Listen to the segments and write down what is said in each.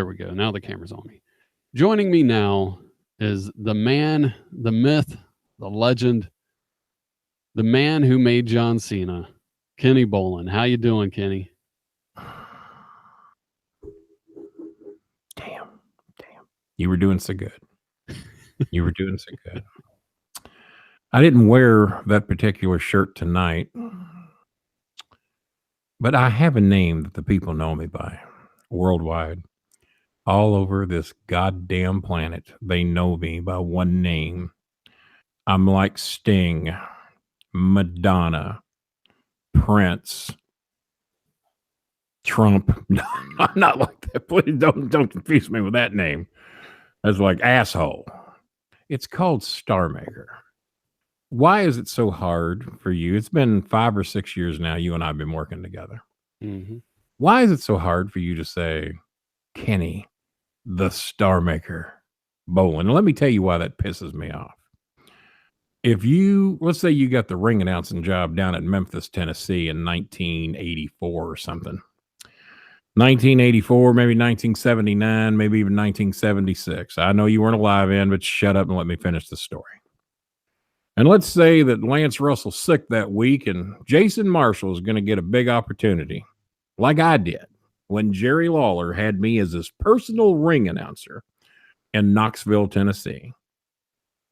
There we go. Now the camera's on me. Joining me now is the man, the myth, the legend, the man who made John Cena, Kenny Bolin. How you doing, Kenny? Damn. You were doing so good. You were doing so good. I didn't wear that particular shirt tonight, but I have a name that the people know me by worldwide. All over this goddamn planet, they know me by one name. I'm like Sting, Madonna, Prince, Trump. No, I'm not like that. Please don't confuse me with that name. That's like asshole. It's called Star Maker. Why is it so hard for you? It's been 5 or 6 years now. You and I have been working together. Mm-hmm. Why is it so hard for you to say, Kenny, the Star Maker, Bolin? And let me tell you why that pisses me off. If you, let's say you got the ring announcing job down at Memphis, Tennessee in 1984 or something. 1984, maybe 1979, maybe even 1976. I know you weren't alive then, but shut up and let me finish the story. And let's say that Lance Russell's sick that week and Jason Marshall is going to get a big opportunity, like I did when Jerry Lawler had me as his personal ring announcer in Knoxville, Tennessee,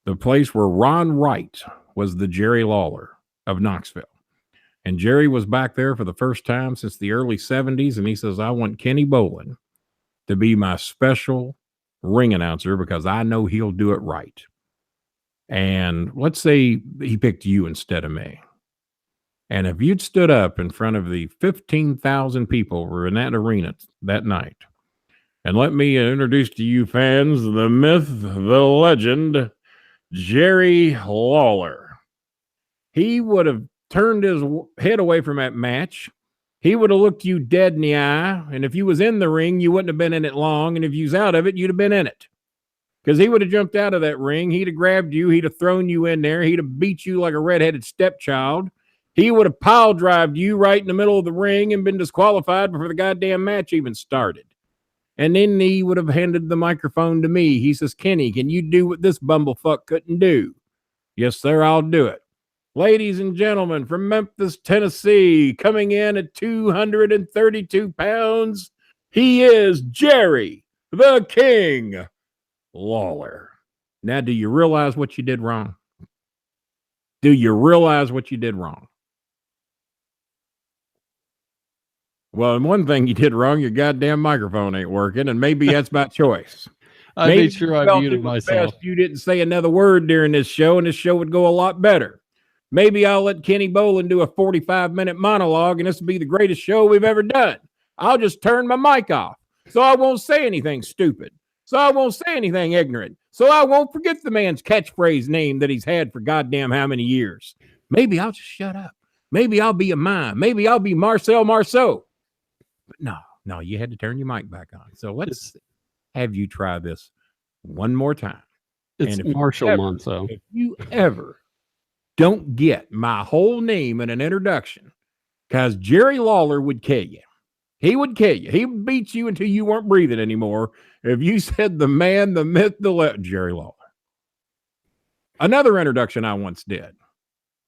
the place where Ron Wright was the Jerry Lawler of Knoxville. And Jerry was back there for the first time since the early 70s, and he says, I want Kenny Bolin to be my special ring announcer because I know he'll do it right. And let's say he picked you instead of me. And if you'd stood up in front of the 15,000 people who were in that arena that night, and let me introduce to you fans the myth, the legend, Jerry Lawler. He would have turned his head away from that match. He would have looked you dead in the eye. And if you was in the ring, you wouldn't have been in it long. And if you was out of it, you'd have been in it. Because he would have jumped out of that ring. He'd have grabbed you. He'd have thrown you in there. He'd have beat you like a redheaded stepchild. He would have pile drived you right in the middle of the ring and been disqualified before the goddamn match even started. And then he would have handed the microphone to me. He says, Kenny, can you do what this bumblefuck couldn't do? Yes, sir, I'll do it. Ladies and gentlemen, from Memphis, Tennessee, coming in at 232 pounds, he is Jerry the King Lawler. Now, do you realize what you did wrong? Do you realize what you did wrong? Well, and one thing you did wrong, your goddamn microphone ain't working, and maybe that's by choice. I made sure I muted myself. You didn't say another word during this show, and this show would go a lot better. Maybe I'll let Kenny Bolin do a 45-minute monologue, and this will be the greatest show we've ever done. I'll just turn my mic off, so I won't say anything stupid, so I won't say anything ignorant, so I won't forget the man's catchphrase name that he's had for goddamn how many years. Maybe I'll just shut up. Maybe I'll be a mime. Maybe I'll be Marcel Marceau. But no, you had to turn your mic back on. So let's have you try this one more time. It's Marshall Monceau. If you ever don't get my whole name in an introduction, because Jerry Lawler would kill you. He would kill you. He would beat you until you weren't breathing anymore if you said the man, the myth, the legend, Jerry Lawler. Another introduction I once did.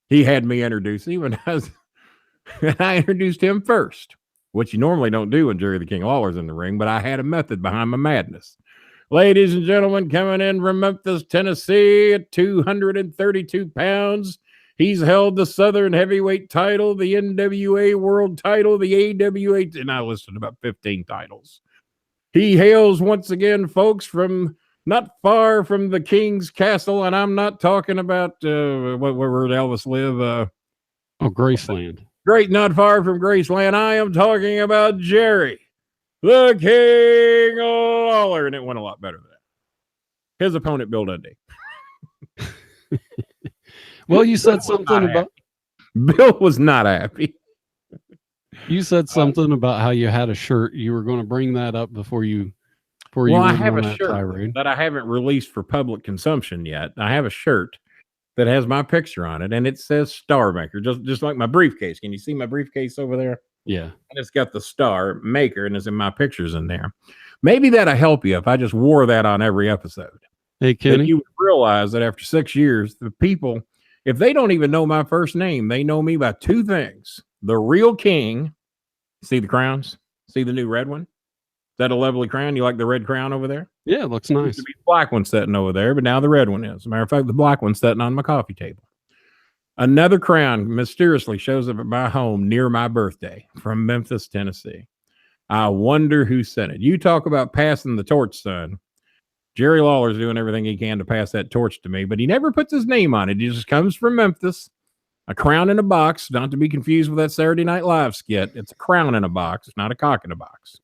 He had me introduce him, and I introduced him first, which you normally don't do when Jerry the King Lawler's in the ring, but I had a method behind my madness. Ladies and gentlemen, coming in from Memphis, Tennessee at 232 pounds, he's held the Southern Heavyweight title, the NWA World title, the AWA, and I listed about 15 titles. He hails once again, folks, from not far from the King's Castle, and I'm not talking about where did Elvis live? Graceland. Great, not far from Graceland. I am talking about Jerry the King Lawler, and it went a lot better than that. His opponent, Bill Dundee. Well, you said something about Bill was not happy. You said something about how you had a shirt. You were going to bring that up before you. Well, I have a shirt that I haven't released for public consumption yet. I have a shirt that has my picture on it, and it says Star Maker, just like my briefcase. Can you see my briefcase over there? Yeah. And it's got the Star Maker, and it's in my pictures in there. Maybe that'll help you if I just wore that on every episode. Hey, Kenny. That you would realize that after 6 years, the people, if they don't even know my first name, they know me by two things. The real king. See the crowns? See the new red one? Is that a lovely crown? You like the red crown over there? Yeah, it looks nice. Used to be the black one sitting over there, but now the red one is. As a matter of fact, the black one's sitting on my coffee table. Another crown mysteriously shows up at my home near my birthday from Memphis, Tennessee. I wonder who sent it. You talk about passing the torch, son. Jerry Lawler's doing everything he can to pass that torch to me, but he never puts his name on it. He just comes from Memphis. A crown in a box, not to be confused with that Saturday Night Live skit. It's a crown in a box. It's not a cock in a box.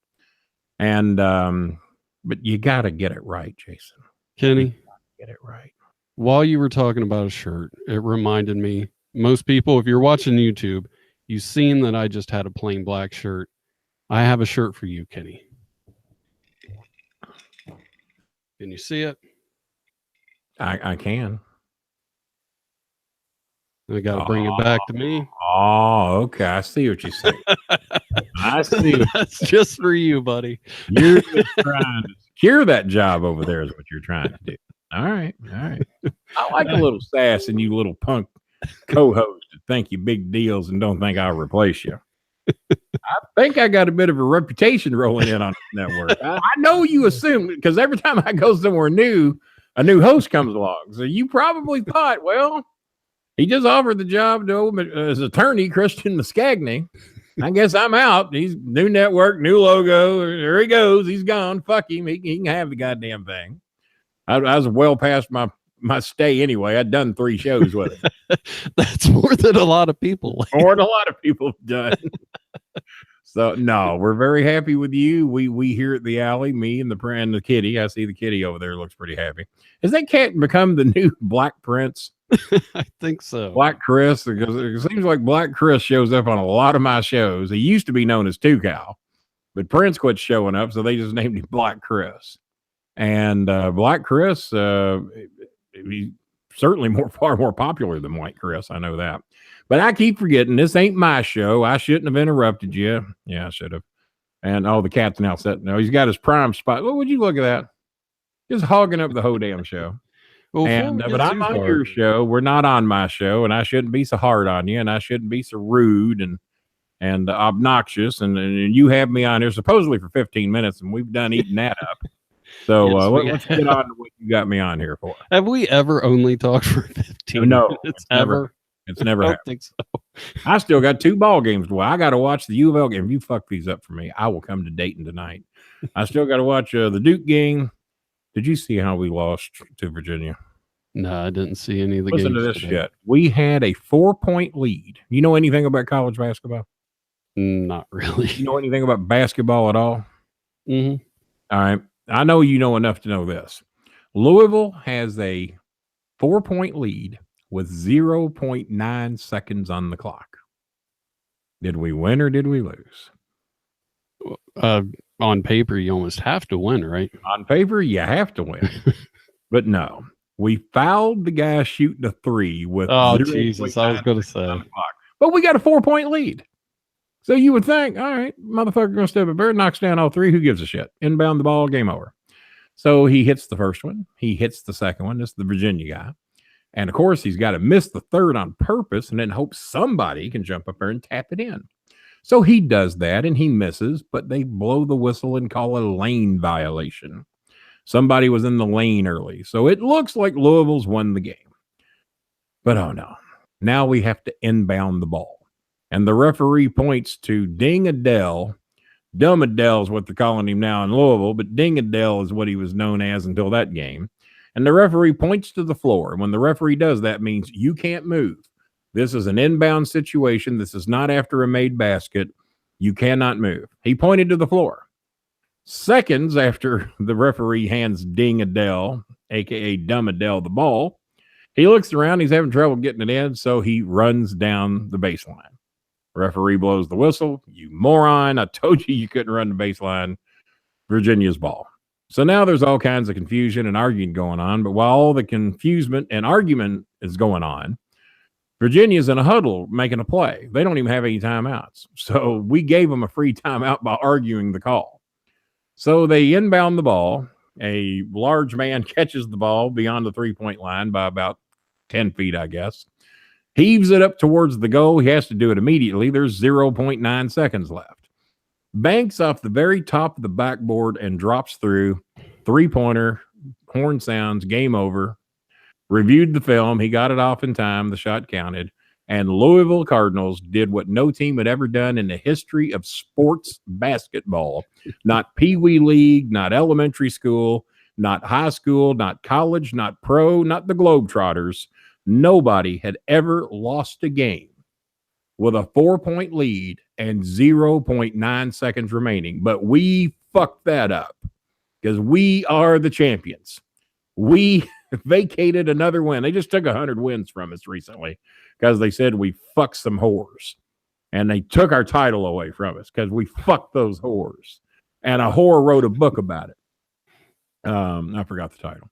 And, but you got to get it right, Jason. Kenny, get it right. While you were talking about a shirt, it reminded me, most people, if you're watching YouTube, you've seen that I just had a plain black shirt. I have a shirt for you, Kenny. Can you see it? I can. I got to bring it back to me. Oh, okay. I see what you're saying. I see. That's just for you, buddy. You're just trying to secure that job over there is what you're trying to do. All right. I like a little sass in you little punk co-host that think you big deals and don't think I'll replace you. I think I got a bit of a reputation rolling in on this network. I know you assume, because every time I go somewhere new, a new host comes along. So you probably thought, well, he just offered the job to his attorney, Christian Muscagni. I guess I'm out. He's new network, new logo. There he goes. He's gone. Fuck him. He can have the goddamn thing. I was well past my stay anyway. I'd done 3 shows with it. That's more than a lot of people. More than a lot of people have done. So no, we're very happy with you. We here at the alley, me and the kitty. I see the kitty over there looks pretty happy. Has that cat become the new Black Prince? I think so. Black Chris, because it seems like Black Chris shows up on a lot of my shows. He used to be known as Two Cow, but Prince quit showing up, so they just named him Black Chris. And Black Chris, he's certainly far more popular than White Chris. I know that. But I keep forgetting, this ain't my show. I shouldn't have interrupted you. Yeah, I should have. And the cat's now sitting. No, he's got his prime spot. Well, would you look at that? Just hogging up the whole damn show. Well, but I'm on your show. We're not on my show, and I shouldn't be so hard on you, and I shouldn't be so rude and obnoxious. And you have me on here supposedly for 15 minutes, and we've done eating that up. So let's get on to what you got me on here for. Have we ever only talked for 15 minutes? Ever? It's never I happened. don't think so. I still got 2 ball games. Well, I got to watch the U of L game. If you fuck these up for me, I will come to Dayton tonight. I still got to watch the Duke game. Did you see how we lost to Virginia? No, I didn't see any of the games. Listen to this shit. We had a 4-point lead. You know anything about college basketball? Not really. You know anything about basketball at all? Mm-hmm. All right. I know you know enough to know this. Louisville has a 4-point lead with 0.9 seconds on the clock. Did we win or did we lose? On paper, you almost have to win, right? On paper, you have to win. But no. We fouled the guy shooting a 3 with Jesus, I was going to say. But we got a 4-point lead. So you would think, all right, motherfucker going to step up there, knocks down all 3. Who gives a shit? Inbound the ball, game over. So he hits the first one. He hits the second one. This is the Virginia guy. And, of course, he's got to miss the third on purpose and then hope somebody can jump up there and tap it in. So he does that, and he misses, but they blow the whistle and call it a lane violation. Somebody was in the lane early. So it looks like Louisville's won the game. But, oh, no. Now we have to inbound the ball. And the referee points to Ding Adele. Dumb Adele is what they're calling him now in Louisville, but Ding Adele is what he was known as until that game. And the referee points to the floor. And when the referee does that, means you can't move. This is an inbound situation. This is not after a made basket. You cannot move. He pointed to the floor. Seconds after the referee hands Ding Adele, a.k.a. Dumb Adele, the ball, he looks around. He's having trouble getting it in, so he runs down the baseline. Referee blows the whistle. You moron. I told you couldn't run the baseline. Virginia's ball. So now there's all kinds of confusion and arguing going on. But while all the confusement and argument is going on, Virginia's in a huddle making a play. They don't even have any timeouts. So we gave them a free timeout by arguing the call. So they inbound the ball. A large man catches the ball beyond the 3-point line by about 10 feet, I guess. Heaves it up towards the goal. He has to do it immediately. There's 0.9 seconds left. Banks off the very top of the backboard and drops through. 3-pointer, horn sounds, game over. Reviewed the film. He got it off in time. The shot counted. And Louisville Cardinals did what no team had ever done in the history of sports basketball. Not Pee Wee League, not elementary school, not high school, not college, not pro, not the Globetrotters. Nobody had ever lost a game with a 4-point lead and 0.9 seconds remaining. But we fucked that up because we are the champions. We vacated another win. They just took 100 wins from us recently because they said we fucked some whores. And they took our title away from us because we fucked those whores. And a whore wrote a book about it. I forgot the title.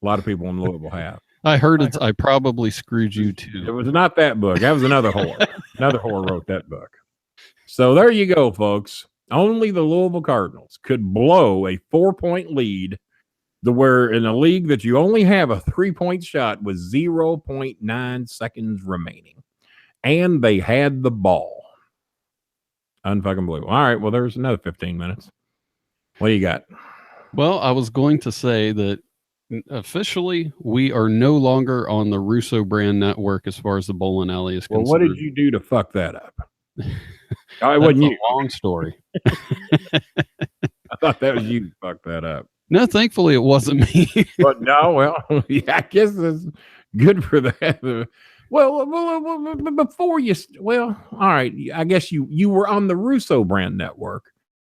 A lot of people in Louisville have. I heard it. I probably screwed you too. It was not that book. That was another whore. Another whore wrote that book. So there you go, folks. Only the Louisville Cardinals could blow a 4-point lead where in a league that you only have a 3-point shot with 0.9 seconds remaining. And they had the ball. Unfucking believable. All right, well, there's another 15 minutes. What do you got? Well, I was going to say that officially we are no longer on the Russo brand network as far as the Bolin Alley is concerned. Well, what did you do to fuck that up? It wasn't you. Long story. I thought that was you who fucked that up. No, thankfully it wasn't me. But no, well, yeah, I guess it's good for that. Well, before you, all right, I guess you were on the Russo brand network,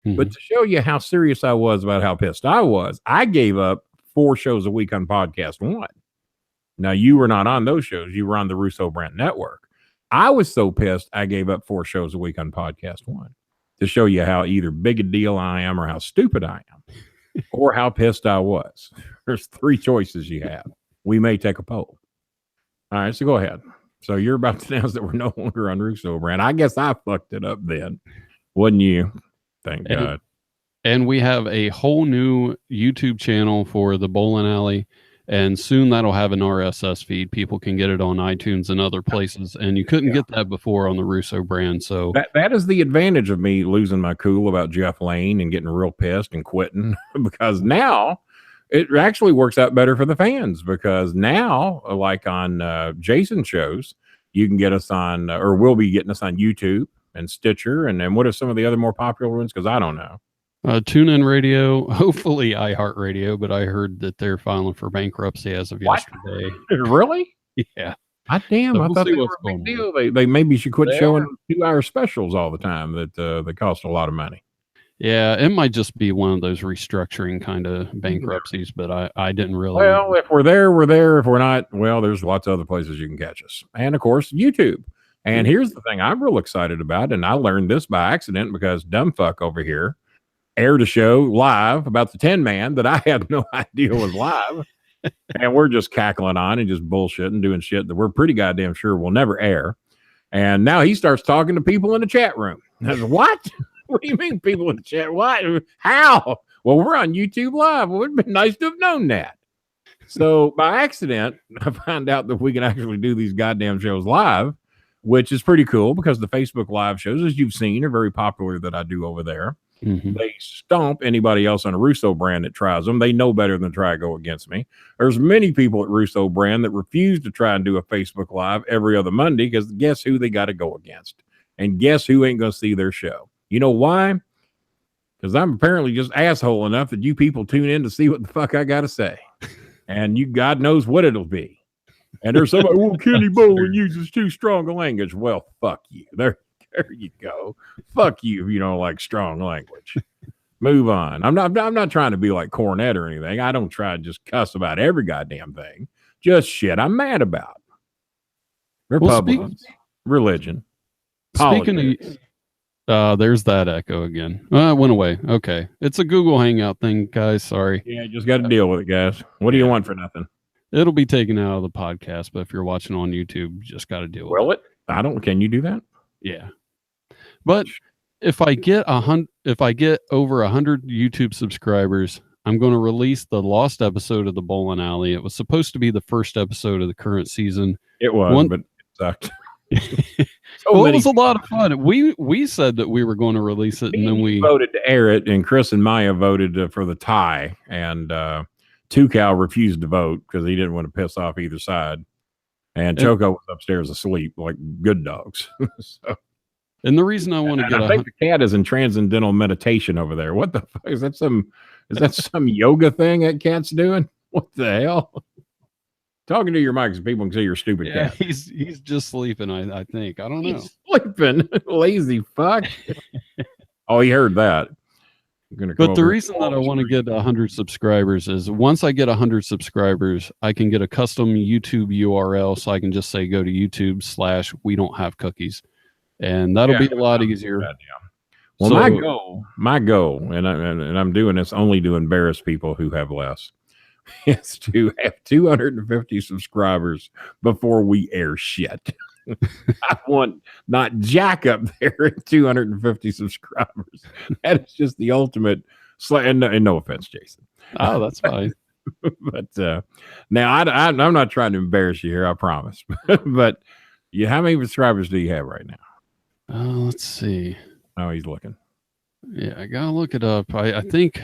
but to show you how serious I was about how pissed I was, I gave up 4 shows a week on Podcast One. Now, you were not on those shows. You were on the Russo brand network. I was so pissed, I gave up 4 shows a week on Podcast One to show you how either big a deal I am or how stupid I am. Or how pissed I was. There's 3 choices you have. We may take a poll. All right, so go ahead. So you're about to announce that we're no longer on Russo brand. I guess I fucked it up then. Wasn't you? Thank God. And we have a whole new YouTube channel for the Bolin Alley. And soon that'll have an RSS feed. People can get it on iTunes and other places. And you couldn't get that before on the Russo brand. So that is the advantage of me losing my cool about Jeff Lane and getting real pissed and quitting, because now it actually works out better for the fans, because now, like on Jason's shows, you can get us on, or we'll be getting us on YouTube and Stitcher. And then what are some of the other more popular ones? Because I don't know. TuneIn Radio, hopefully iHeartRadio, but I heard that they're filing for bankruptcy as of yesterday. Really? Yeah. God damn, so I thought they were a big deal. They maybe should quit showing 2-hour specials all the time that they cost a lot of money. Yeah, it might just be one of those restructuring kind of bankruptcies, but I didn't really. Well, if we're there, we're there. If we're not, well, there's lots of other places you can catch us. And, of course, YouTube. And here's the thing I'm real excited about, and I learned this by accident because dumbfuck over here aired a show live about the 10-man that I had no idea was live. And we're just cackling on and just bullshitting, doing shit that we're pretty goddamn sure will never air. And now he starts talking to people in the chat room. I said, what? What do you mean people in the chat? What? How? Well, we're on YouTube Live. Well, it'd been nice to have known that. So by accident, I found out that we can actually do these goddamn shows live, which is pretty cool because the Facebook Live shows, as you've seen, are very popular that I do over there. Mm-hmm. They stomp anybody else on a Russo brand that tries them. They know better than to try to go against me. There's many people at Russo brand that refuse to try and do a Facebook Live every other Monday because guess who they got to go against? And guess who ain't going to see their show? You know why? Because I'm apparently just asshole enough that you people tune in to see what the fuck I got to say. And you, God knows what it'll be. And there's somebody, well, Kenny Bolin uses too strong a language. Well, fuck you. There you go. Fuck you if you don't like strong language. Move on. I'm not trying to be like Cornette or anything. I don't try to just cuss about every goddamn thing. Just shit I'm mad about. Republicans, religion, politics. Speaking of, there's that echo again. It went away. Okay. It's a Google Hangout thing, guys. Sorry. Yeah, just got to deal with it, guys. What do you want for nothing? It'll be taken out of the podcast, but if you're watching on YouTube, you just got to deal with it. Will it? Can you do that? Yeah. But if I get if I get over 100 YouTube subscribers, I'm going to release the lost episode of the Bolin Alley. It was supposed to be the first episode of the current season. It was, but it sucked. Well, it was a lot of fun. We said that we were going to release it, and then we voted to air it, and Chris and Maya voted for the tie, and Tucal refused to vote because he didn't want to piss off either side, and Choco was upstairs asleep like good dogs. So, and the reason I want to get, I think the cat is in transcendental meditation over there. What the fuck is that? Is that some yoga thing that cat's doing? What the hell? Talking to your mic so people can see your stupid cat. He's just sleeping, I think. I don't know. He's sleeping. Lazy fuck. Oh, he heard that. But the reason that I want to get 100 subscribers is once I get 100 subscribers, I can get a custom YouTube URL, so I can just say go to YouTube/we don't have cookies. And that'll be a lot easier. Well, so, my goal, and I'm doing this only to embarrass people who have less, is to have 250 subscribers before we air shit. I want not Jack up there at 250 subscribers. That is just the ultimate. And no offense, Jason. Oh, that's fine. But now I'm not trying to embarrass you here, I promise. But how many subscribers do you have right now? Let's see. Oh, he's looking. Yeah, I gotta look it up. I think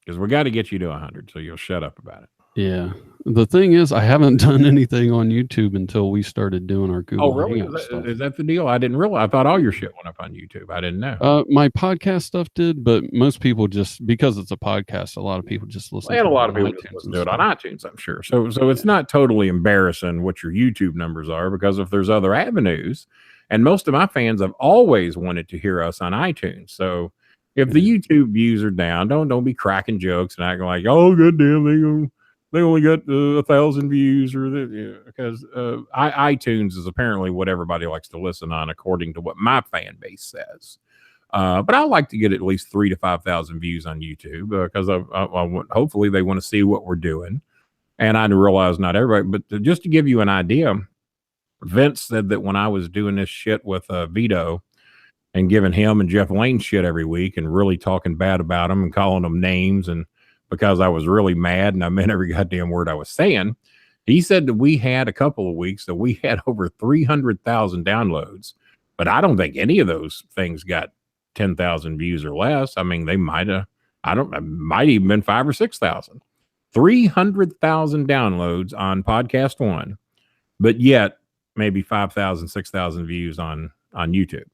because we got to get you to 100, so you'll shut up about it. Yeah. The thing is, I haven't done anything on YouTube until we started doing our Google. Oh, really? Is that the deal? I didn't realize. I thought all your shit went up on YouTube. I didn't know. My podcast stuff did, but most people just, because it's a podcast, a lot of people just listen. And a lot of people just listen to it on iTunes, I'm sure. So it's not totally embarrassing what your YouTube numbers are, because if there's other avenues, and most of my fans have always wanted to hear us on iTunes. So if the YouTube views are down, don't be cracking jokes and acting like, oh, goddamn, they only got 1,000 views, or because iTunes is apparently what everybody likes to listen on, according to what my fan base says. But I like to get at least 3,000 to 5,000 views on YouTube because hopefully they want to see what we're doing. And I realize not everybody, but just to give you an idea, Vince said that when I was doing this shit with Vito and giving him and Jeff Lane shit every week and really talking bad about them and calling them names, and because I was really mad and I meant every goddamn word I was saying, he said that we had a couple of weeks that we had over 300,000 downloads, but I don't think any of those things got 10,000 views or less. I mean, they might have, might even been 5,000 or 6,000. 300,000 downloads on podcast one, but yet maybe 5,000, 6,000 views on YouTube.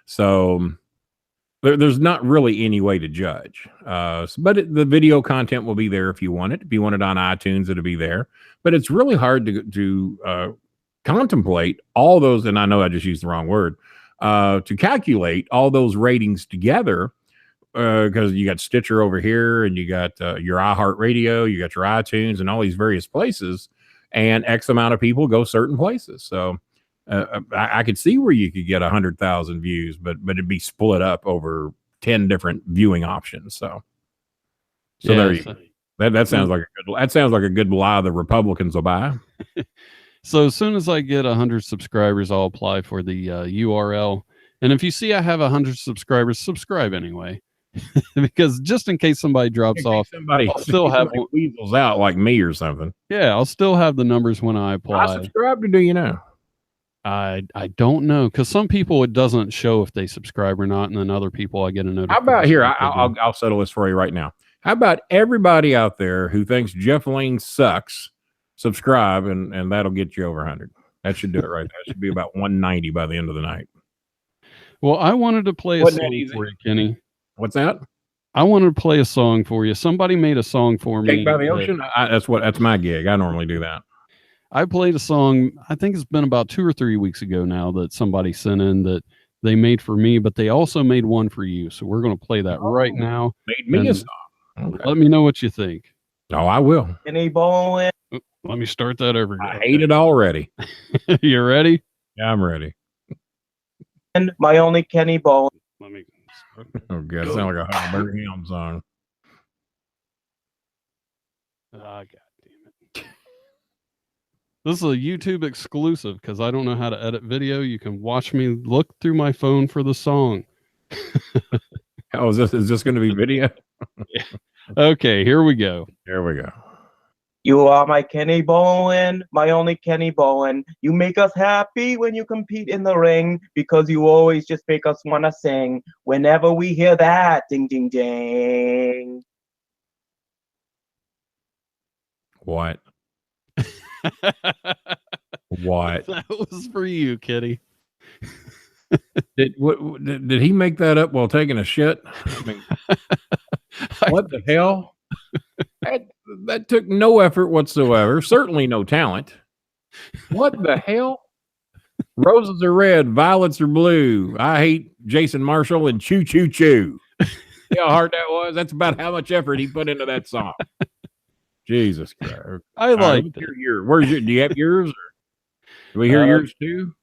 So there's not really any way to judge. But the video content will be there if you want it. If you want it on iTunes, it'll be there. But it's really hard to contemplate all those, and I know I just used the wrong word, to calculate all those ratings together, because you got Stitcher over here, and you got your iHeartRadio, you got your iTunes, and all these various places, and X amount of people go certain places. So I could see where you could get 100,000 views, but it'd be split up over 10 different viewing options. So yeah, there you go. That sounds like a good lie the Republicans will buy. So as soon as I get 100 subscribers, I'll apply for the URL. And if you see I have 100 subscribers, subscribe anyway. Because just in case somebody drops off, I'll still have weasels out like me or something. Yeah, I'll still have the numbers when I apply. I subscribe to, do you know? I don't know, because some people it doesn't show if they subscribe or not, and then other people I get a notification. How about here? I'll settle this for you right now. How about everybody out there who thinks Jeff Lane sucks, subscribe, and that'll get you over 100. That should do it right there. That should be about 190 by the end of the night. Well, I wanted to play a song for you, Kenny. What's that? I wanted to play a song for you. Somebody made a song for me. Cake by the Ocean? That's my gig. I normally do that. I played a song, I think it's been about 2 or 3 weeks ago now, that somebody sent in that they made for me, but they also made one for you. So we're going to play that right now. Made me a song. Okay. Let me know what you think. Oh, I will. Kenny Bolin. Let me start that over again. I hate it already. You ready? Yeah, I'm ready. And my only Kenny Bolin. Let me. Oh, God. It sounds like a Huckleberry Hound song. God damn it. This is a YouTube exclusive because I don't know how to edit video. You can watch me look through my phone for the song. Oh, is this going to be video? Okay, here we go. There we go. You are my Kenny Bolin, my only Kenny Bolin. You make us happy when you compete in the ring because you always just make us want to sing whenever we hear that ding, ding, ding. What? What? That was for you, Kitty. Did he make that up while taking a shit? I mean, what the hell? That took no effort whatsoever. Certainly no talent. What the hell? Roses are red, violets are blue. I hate Jason Marshall and choo choo choo. See how hard that was? That's about how much effort he put into that song. Jesus Christ. I like that. Where's your, do you have yours? Or do we hear yours too?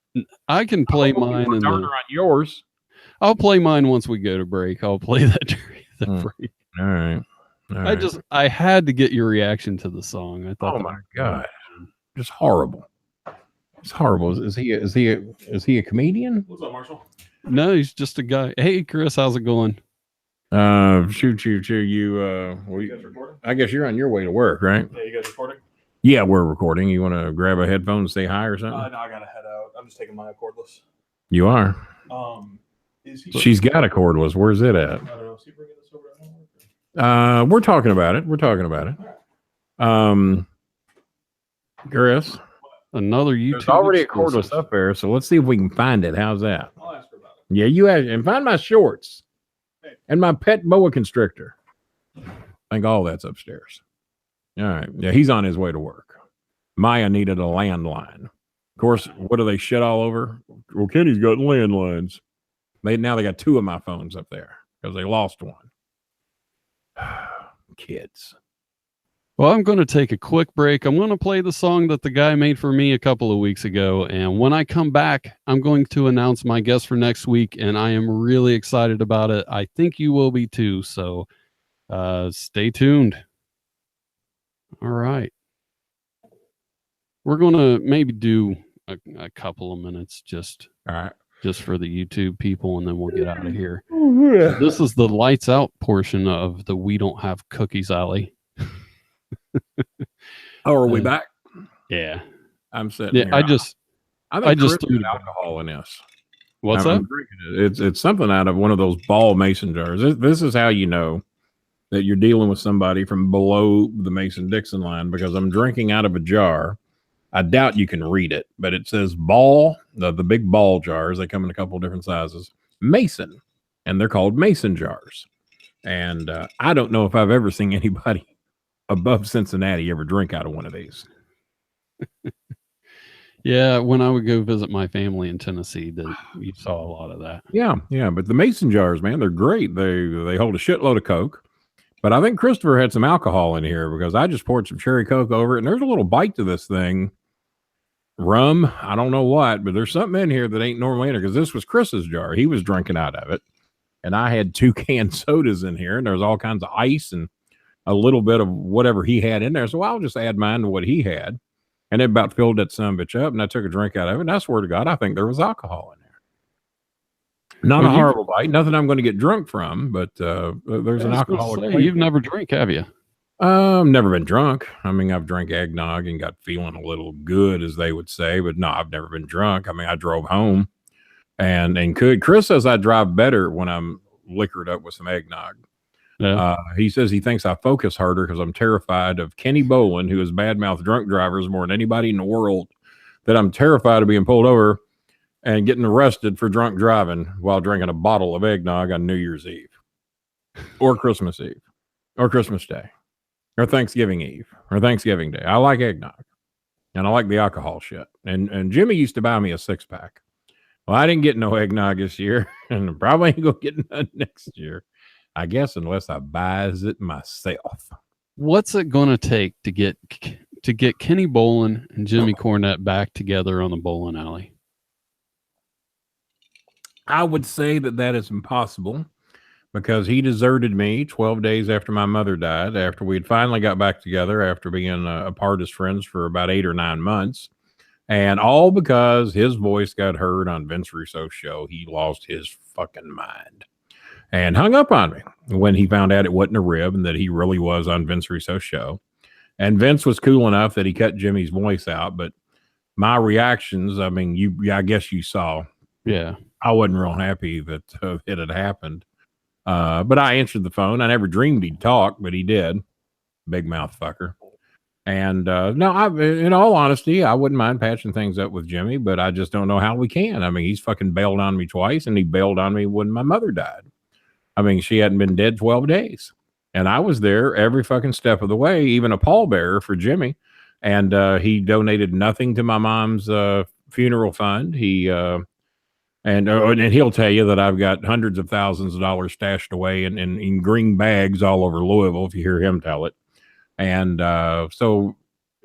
I can play mine in on yours. I'll play mine once we go to break. I'll play that during the break. All right. I had to get your reaction to the song. I thought, oh my God, just horrible. It's horrible. Is he a comedian? What's up, Marshall? No, he's just a guy. Hey, Chris, how's it going? Shoot. You guys recording? I guess you're on your way to work, right? Yeah, you guys recording? Yeah, we're recording. You want to grab a headphone and say hi or something? No, I gotta head out. I'm just taking my cordless. You are. Is he? She's got a cordless. Where's it at? I don't know. Is he bringing this over at home? We're talking about it. Chris, Another YouTube. there's already a exclusive. cordless up there, so let's see if we can find it. How's that? I'll ask her about it. Yeah, you ask, and find my shorts and my pet boa constrictor. I think all that's upstairs. All right. Yeah, he's on his way to work. Maya needed a landline. Of course, what do they shit all over? Well, Kenny's got landlines. They got two of my phones up there because they lost one. Kids. Well, I'm going to take a quick break. I'm going to play the song that the guy made for me a couple of weeks ago. And when I come back, I'm going to announce my guest for next week. And I am really excited about it. I think you will be too. So stay tuned. All right. We're going to maybe do a couple of minutes just for the YouTube people, and then we'll get out of here. This is the lights out portion of the We Don't Have Cookies alley. Oh, are we back? Yeah. I'm sitting Yeah, here. I just threw alcohol in this. What's I'm that? drinking it. It's something out of one of those ball mason jars. This is how you know that you're dealing with somebody from below the Mason-Dixon line, because I'm drinking out of a jar. I doubt you can read it, but it says ball, the big ball jars. They come in a couple of different sizes. Mason, and they're called mason jars. And I don't know if I've ever seen anybody above Cincinnati ever drink out of one of these. Yeah, when I would go visit my family in Tennessee, you saw a lot of that. Yeah, but the mason jars, man, they're great. They hold a shitload of Coke. But I think Christopher had some alcohol in here, because I just poured some cherry Coke over it, and there's a little bite to this thing. Rum, I don't know what, but there's something in here that ain't normally in there, because this was Chris's jar. He was drinking out of it. And I had 2 canned sodas in here, and there's all kinds of ice and a little bit of whatever he had in there. So I'll just add mine to what he had. And it about filled that sumbitch up, and I took a drink out of it. And I swear to God, I think there was alcohol in there. Not a horrible bite, nothing I'm going to get drunk from, but there's an alcoholic. You've never drank, have you? Never been drunk. I mean, I've drank eggnog and got feeling a little good, as they would say, but no, I've never been drunk. I mean, I drove home and Chris says I drive better when I'm liquored up with some eggnog. Yeah. He says he thinks I focus harder because I'm terrified of Kenny Bolin, who has badmouthed drunk drivers more than anybody in the world, that I'm terrified of being pulled over and getting arrested for drunk driving while drinking a bottle of eggnog on New Year's Eve or Christmas Eve or Christmas Day or Thanksgiving Eve or Thanksgiving Day. I like eggnog and I like the alcohol shit. And Jimmy used to buy me a 6-pack. Well, I didn't get no eggnog this year, and probably ain't gonna get none next year, I guess, unless I buys it myself. What's it going to take to get Kenny Bolin and Jimmy Cornette back together on the bowling alley? I would say that is impossible, because he deserted me 12 days after my mother died, after we had finally got back together after being apart as friends for about 8 or 9 months. And all because his voice got heard on Vince Russo's show. He lost his fucking mind. and hung up on me when he found out it wasn't a rib and that he really was on Vince Russo's show. And Vince was cool enough that he cut Jimmy's voice out, but my reactions, I mean, I guess you saw. Yeah. I wasn't real happy that it had happened. But I answered the phone. I never dreamed he'd talk, but he did. Big mouth fucker. And no, in all honesty, I wouldn't mind patching things up with Jimmy, but I just don't know how we can. I mean, he's fucking bailed on me twice, and he bailed on me when my mother died. I mean, she hadn't been dead 12 days. And I was there every fucking step of the way, even a pallbearer for Jimmy. And he donated nothing to my mom's funeral fund. And he'll tell you that I've got hundreds of thousands of dollars stashed away in green bags all over Louisville, if you hear him tell it. And so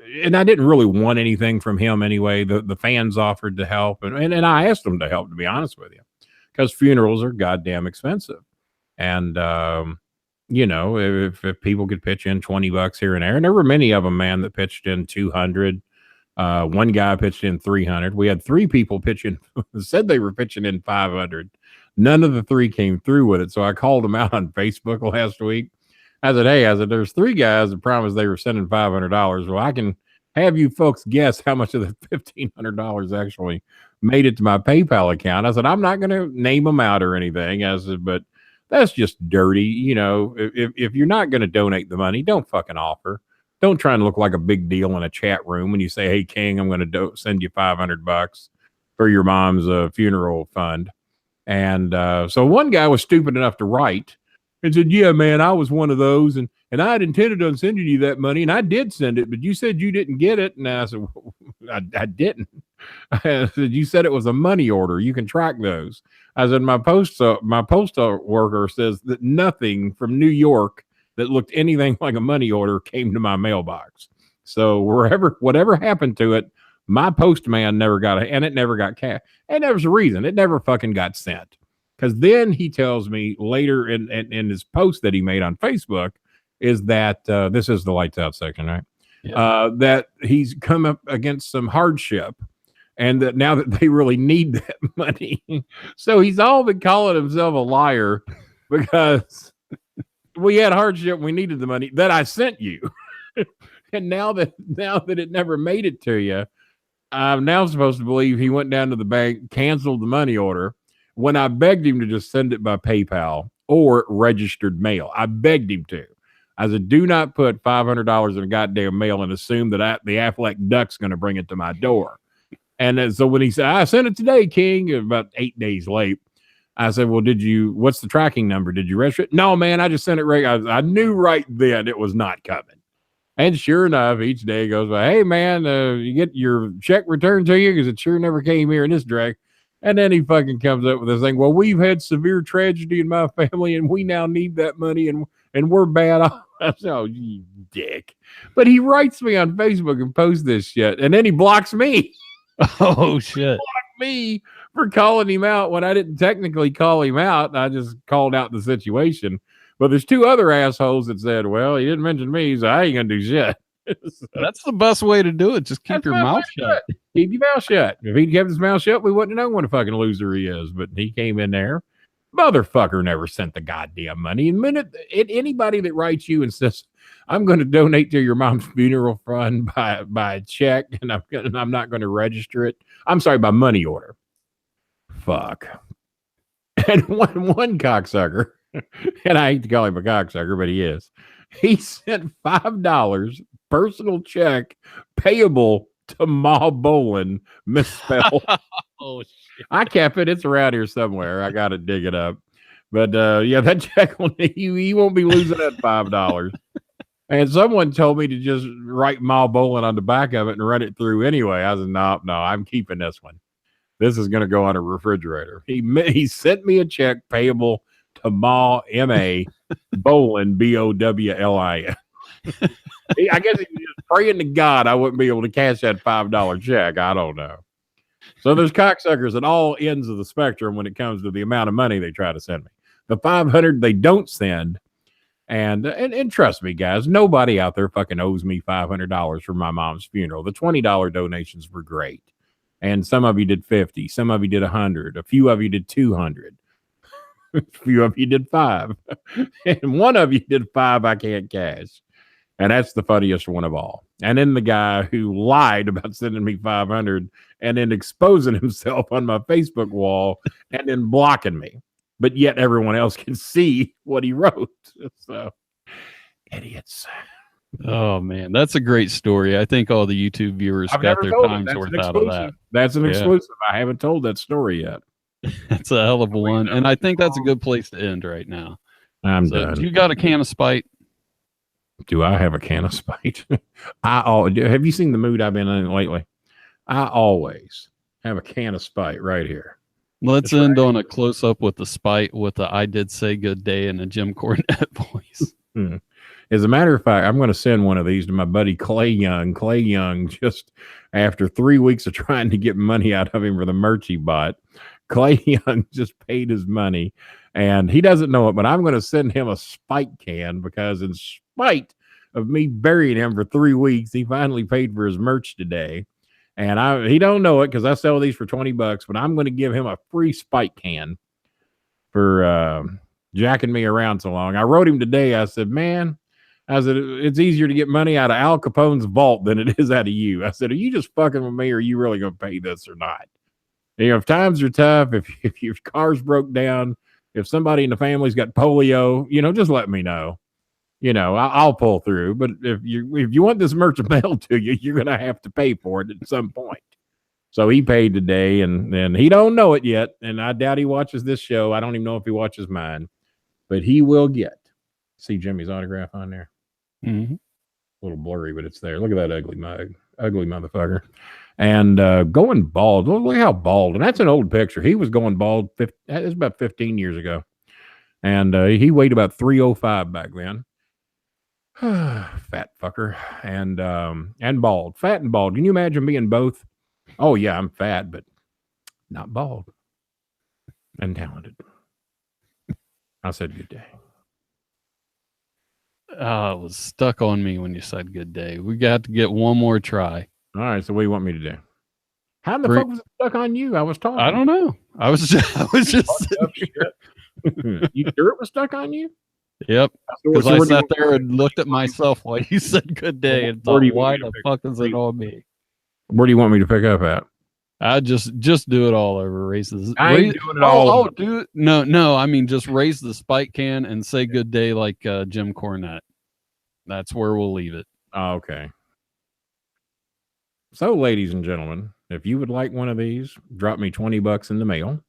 I didn't really want anything from him anyway. The fans offered to help, and I asked them to help, to be honest with you, because funerals are goddamn expensive. And you know, if people could pitch in $20 here and there, and there were many of them, man, that pitched in 200. One guy pitched in 300. We had 3 people pitching, said they were pitching in 500. None of the 3 came through with it. So I called them out on Facebook last week. I said, there's 3 guys that promised they were sending $500. Well, I can have you folks guess how much of the $1,500 actually made it to my PayPal account. I said, I'm not going to name them out or anything. I said, but that's just dirty. You know, if you're not going to donate the money, don't fucking offer. Don't try and look like a big deal in a chat room when you say, hey, King, I'm going to send you $500 for your mom's funeral fund. And so one guy was stupid enough to write and said, yeah, man, I was one of those. And I had intended on sending you that money. And I did send it, but you said you didn't get it. And I said, well, I didn't. I said, you said it was a money order. You can track those. I said, my postal worker says that nothing from New York that looked anything like a money order came to my mailbox. So whatever happened to it, my postman never got it, and it never got cash. And there was a reason. It never fucking got sent. Because then he tells me later in his post that he made on Facebook is that this is the lights out section, right? Yeah. That he's come up against some hardship, and that now that they really need that money. So he's all but calling himself a liar because we had hardship. We needed the money that I sent you. And now that it never made it to you, I'm now supposed to believe he went down to the bank, canceled the money order when I begged him to just send it by PayPal or registered mail. I begged him to. I said, do not put $500 in a goddamn mail and assume that the Affleck Duck's going to bring it to my door. And so when he said, I sent it today, King, about 8 days late, I said, well, what's the tracking number? Did you register it? No, man, I just sent it right. I knew right then it was not coming. And sure enough, each day goes by, hey, man, you get your check returned to you because it sure never came here in this drag. And then he fucking comes up with this thing. Well, we've had severe tragedy in my family, and we now need that money, and we're bad off. I said, oh, you dick. But he writes me on Facebook and posts this shit, and then he blocks me. Oh, shit. Blocked me for calling him out when I didn't technically call him out. I just called out the situation. But there's 2 other assholes that said, well, he didn't mention me, so I ain't going to do shit. So, that's the best way to do it. Just keep your mouth shut. Keep your mouth shut. If he'd kept his mouth shut, we wouldn't have known what a fucking loser he is. But he came in there. Motherfucker never sent the goddamn money. And anybody that writes you and says, I'm going to donate to your mom's funeral fund by a check, and I'm not going to register it. I'm sorry, by money order. Fuck. And one cocksucker, and I hate to call him a cocksucker, but he is. He sent $5 personal check payable to Ma Bolin, misspelled. Oh, shit. I kept it. It's around here somewhere. I got to dig it up. But yeah, that check he won't be losing that $5. And someone told me to just write Ma Bolin on the back of it and run it through anyway. I said, no, I'm keeping this one. This is going to go on a refrigerator. He sent me a check payable to Ma M.A. Bolin, B-O-W-L-I-N. I guess he was just praying to God I wouldn't be able to cash that $5 check. I don't know. So there's cocksuckers at all ends of the spectrum when it comes to the amount of money they try to send me. The $500 they don't send. And trust me, guys, nobody out there fucking owes me $500 for my mom's funeral. The $20 donations were great. And some of you did 50, some of you did 100, a few of you did 200. A few of you did 5. And one of you did 5 I can't cash. And that's the funniest one of all. And then the guy who lied about sending me 500 and then exposing himself on my Facebook wall and then blocking me. But yet everyone else can see what he wrote. So, idiots. Oh, man. That's a great story. I think all the YouTube viewers got their time's worth out of that. That's an exclusive. I haven't told that story yet. That's a hell of a one. And I think that's a good place to end right now. I'm done. You got a can of Spite? Do I have a can of Spite? Have you seen the mood I've been in lately? I always have a can of Spite right here. Let's end on a close up with the Spite with the I did say good day in the Jim Cornette voice. As a matter of fact, I'm going to send one of these to my buddy Clay Young. Clay Young, just after 3 weeks of trying to get money out of him for the merch he bought, Clay Young just paid his money, and he doesn't know it, but I'm going to send him a Spite can because in spite of me burying him for 3 weeks, he finally paid for his merch today. And he don't know it because I sell these for $20, but I'm going to give him a free Spite can for jacking me around so long. I wrote him today. I said, man, it's easier to get money out of Al Capone's vault than it is out of you. I said, are you just fucking with me or are you really going to pay this or not? You know, if times are tough, if your car's broke down, if somebody in the family's got polio, you know, just let me know. You know, I'll pull through. But if you want this merch mailed to you, you're going to have to pay for it at some point. So he paid today, and he don't know it yet. And I doubt he watches this show. I don't even know if he watches mine. But he will get. See Jimmy's autograph on there? Mm-hmm. A little blurry, but it's there. Look at that ugly mug. Ugly motherfucker. And going bald. Look how bald. And that's an old picture. He was going bald. It was about 15 years ago. And he weighed about 305 back then. Fat fucker. And bald. Fat and bald. Can you imagine being both? Oh, yeah, I'm fat, but not bald. And talented. I said good day. It was stuck on me when you said good day. We got to get one more try. All right, so what do you want me to do? How the fuck was it stuck on you? I was talking. I don't know. I was just You sure it was stuck on you? Yep. Because I sat there and looked at myself while you said good day and thought, why the fuck is it on me? Where do you want me to pick up at? I just do it all over. Raise the. I ain't doing it all. Oh, do it. No. I mean, just raise the Spite can and say good day like Jim Cornette. That's where we'll leave it. Oh, okay. So, ladies and gentlemen, if you would like one of these, drop me $20 in the mail,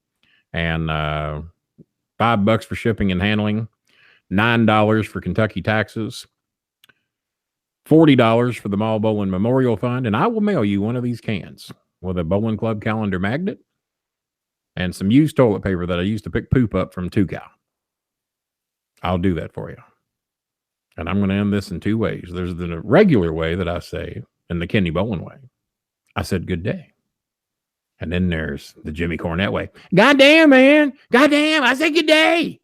and $5 for shipping and handling, $9 for Kentucky taxes, $40 for the Mall Bolin Memorial Fund, and I will mail you one of these cans with a Bowling Club calendar magnet and some used toilet paper that I used to pick poop up from Tucow. I'll do that for you. And I'm going to end this in 2 ways. There's the regular way that I say, and the Kenny Bolin way. I said good day. And then there's the Jimmy Cornette way. Goddamn, man. Goddamn, I said good day.